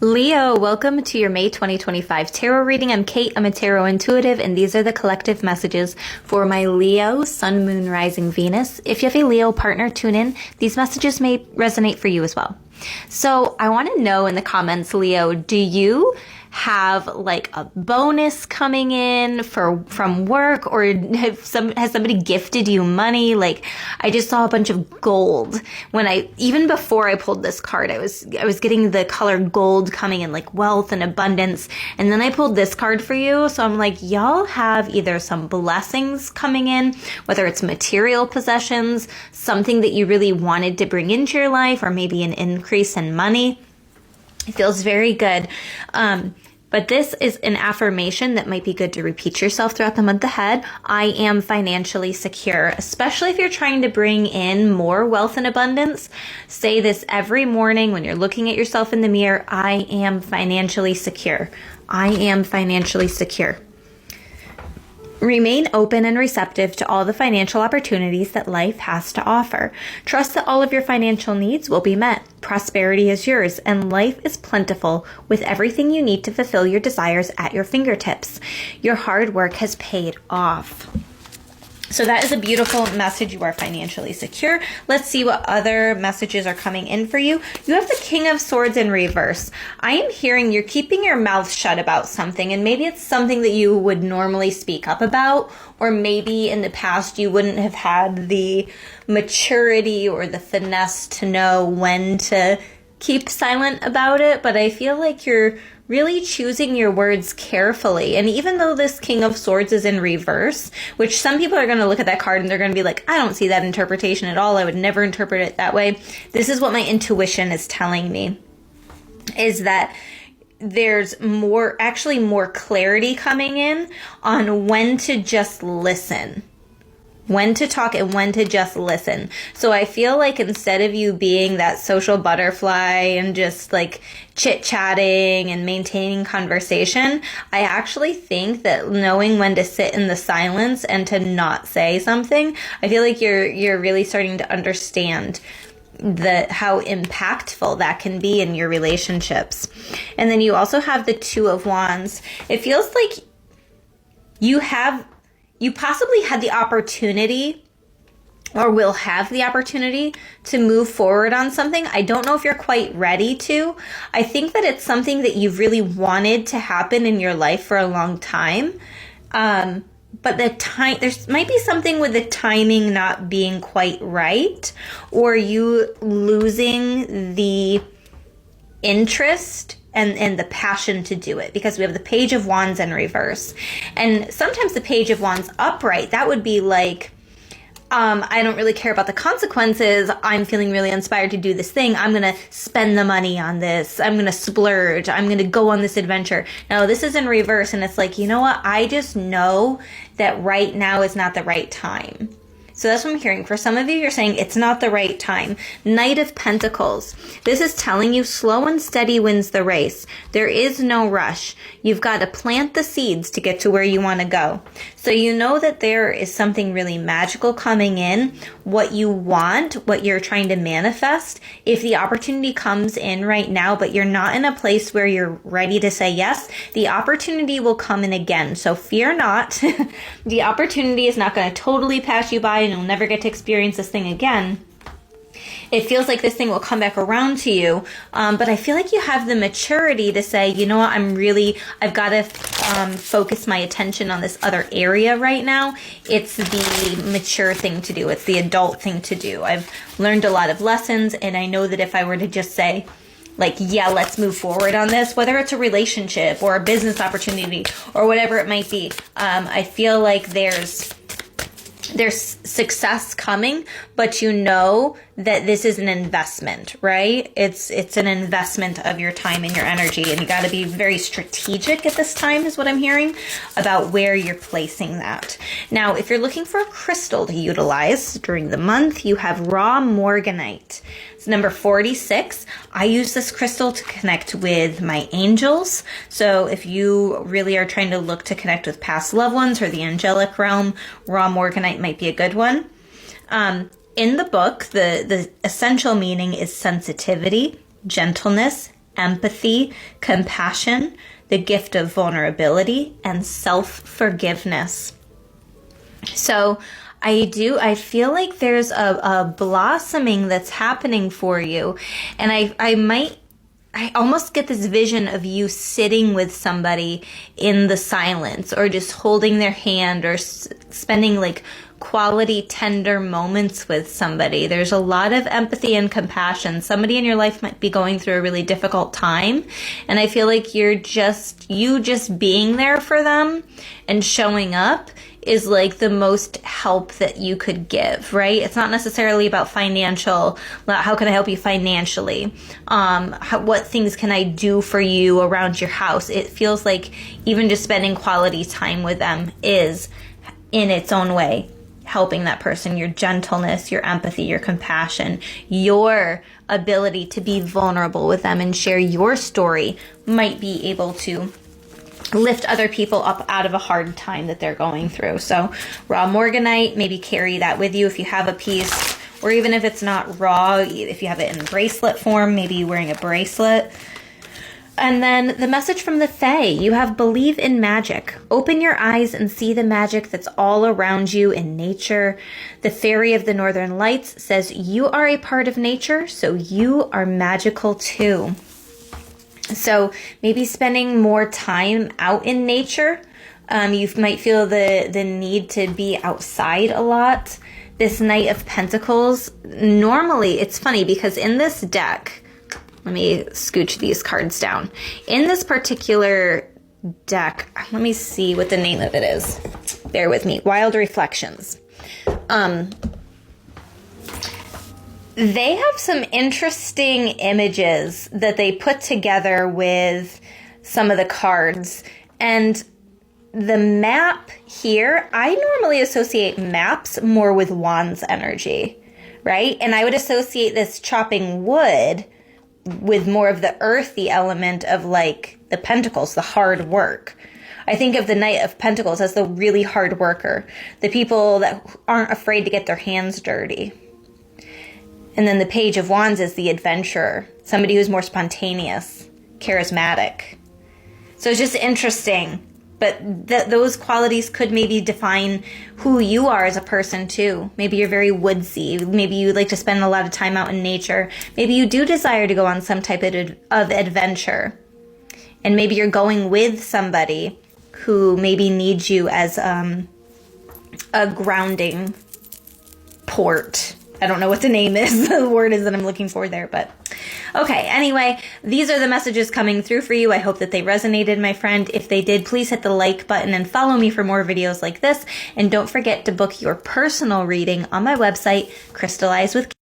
Leo, welcome to your May 2025 tarot reading. I'm Kate. I'm a tarot intuitive, and these are the collective messages for my Leo, Sun, Moon, Rising, Venus. If you have a Leo partner, tune in. These messages may resonate for you as well. So I want to know in the comments, Leo, do you have like a bonus coming in from work, or has somebody gifted you money? Like, I just saw a bunch of gold when even before I pulled this card, I was getting the color gold coming in, like wealth and abundance. And then I pulled this card for you. So I'm like, y'all have either some blessings coming in, whether it's material possessions, something that you really wanted to bring into your life, or maybe an increase in money. It feels very good. But this is an affirmation that might be good to repeat yourself throughout the month ahead. I am financially secure, especially if you're trying to bring in more wealth and abundance. Say this every morning when you're looking at yourself in the mirror. I am financially secure. I am financially secure. Remain open and receptive to all the financial opportunities that life has to offer. Trust that all of your financial needs will be met. Prosperity is yours, and life is plentiful with everything you need to fulfill your desires at your fingertips. Your hard work has paid off. So that is a beautiful message. You are financially secure. Let's see what other messages are coming in for you. You have the King of Swords in reverse. I am hearing you're keeping your mouth shut about something, and maybe it's something that you would normally speak up about, or maybe in the past you wouldn't have had the maturity or the finesse to know when to keep silent about it. But I feel like you're really choosing your words carefully. And even though this King of Swords is in reverse, which some people are going to look at that card and they're going to be like, I don't see that interpretation at all. I would never interpret it that way. This is what my intuition is telling me, is that there's more clarity coming in on when to just listen. When to talk and when to just listen. So I feel like instead of you being that social butterfly and just like chit-chatting and maintaining conversation, I actually think that knowing when to sit in the silence and to not say something, I feel like you're really starting to understand how impactful that can be in your relationships. And then you also have the Two of Wands. It feels like you possibly had the opportunity or will have the opportunity to move forward on something. I don't know if you're quite ready to. I think that it's something that you've really wanted to happen in your life for a long time. But there might be something with the timing not being quite right, or you losing the interest and the passion to do it, because we have the Page of Wands in reverse. And sometimes the Page of Wands upright, that would be like, I don't really care about the consequences. I'm feeling really inspired to do this thing. I'm going to spend the money on this. I'm going to splurge. I'm going to go on this adventure. Now, this is in reverse, and it's like, you know what? I just know that right now is not the right time. So that's what I'm hearing. For some of you, you're saying it's not the right time. Knight of Pentacles. This is telling you slow and steady wins the race. There is no rush. You've got to plant the seeds to get to where you want to go. So you know that there is something really magical coming in, what you want, what you're trying to manifest. If the opportunity comes in right now, but you're not in a place where you're ready to say yes, the opportunity will come in again. So fear not. The opportunity is not going to totally pass you by and you'll never get to experience this thing again. It feels like this thing will come back around to you. But I feel like you have the maturity to say, you know what, I've got to focus my attention on this other area right now. It's the mature thing to do. It's the adult thing to do. I've learned a lot of lessons, and I know that if I were to just say, like, yeah, let's move forward on this, whether it's a relationship or a business opportunity or whatever it might be, I feel like there's success coming, but you know that this is an investment, right? It's an investment of your time and your energy, and you got to be very strategic at this time is what I'm hearing about where you're placing that. Now, if you're looking for a crystal to utilize during the month, you have raw morganite. It's number 46. I use this crystal to connect with my angels. So if you really are trying to look to connect with past loved ones or the angelic realm, raw morganite might be a good one. In the book, the essential meaning is sensitivity, gentleness, empathy, compassion, the gift of vulnerability, and self-forgiveness. So I feel like there's a blossoming that's happening for you. And I almost get this vision of you sitting with somebody in the silence, or just holding their hand, or spending like quality, tender moments with somebody. There's a lot of empathy and compassion. Somebody in your life might be going through a really difficult time, and I feel like you just being there for them and showing up is like the most help that you could give, right? It's not necessarily about financial, how can I help you financially? What things can I do for you around your house? It feels like even just spending quality time with them is, in its own way, helping that person. Your gentleness, your empathy, your compassion, your ability to be vulnerable with them and share your story might be able to lift other people up out of a hard time that they're going through. So raw morganite, maybe carry that with you if you have a piece, or even if it's not raw, if you have it in bracelet form, maybe wearing a bracelet. And then the message from the Fae, you have believe in magic. Open your eyes and see the magic that's all around you in nature. The Fairy of the Northern Lights says you are a part of nature, so you are magical too. So maybe spending more time out in nature. You might feel the need to be outside a lot. This Knight of Pentacles, normally it's funny because in this deck, let me scooch these cards down. In this particular deck, let me see what the name of it is. Bear with me. Wild Reflections. They have some interesting images that they put together with some of the cards. And the map here, I normally associate maps more with wands energy, right? And I would associate this chopping wood with more of the earthy element of like the pentacles, the hard work. I think of the Knight of Pentacles as the really hard worker, the people that aren't afraid to get their hands dirty. And then the Page of Wands is the adventurer, somebody who's more spontaneous, charismatic. So it's just interesting. But those qualities could maybe define who you are as a person too. Maybe you're very woodsy. Maybe you like to spend a lot of time out in nature. Maybe you do desire to go on some type of adventure. And maybe you're going with somebody who maybe needs you as a grounding port. I don't know what the name is, the word is that I'm looking for there, but okay. Anyway, these are the messages coming through for you. I hope that they resonated, my friend. If they did, please hit the like button and follow me for more videos like this. And don't forget to book your personal reading on my website, Crystallize with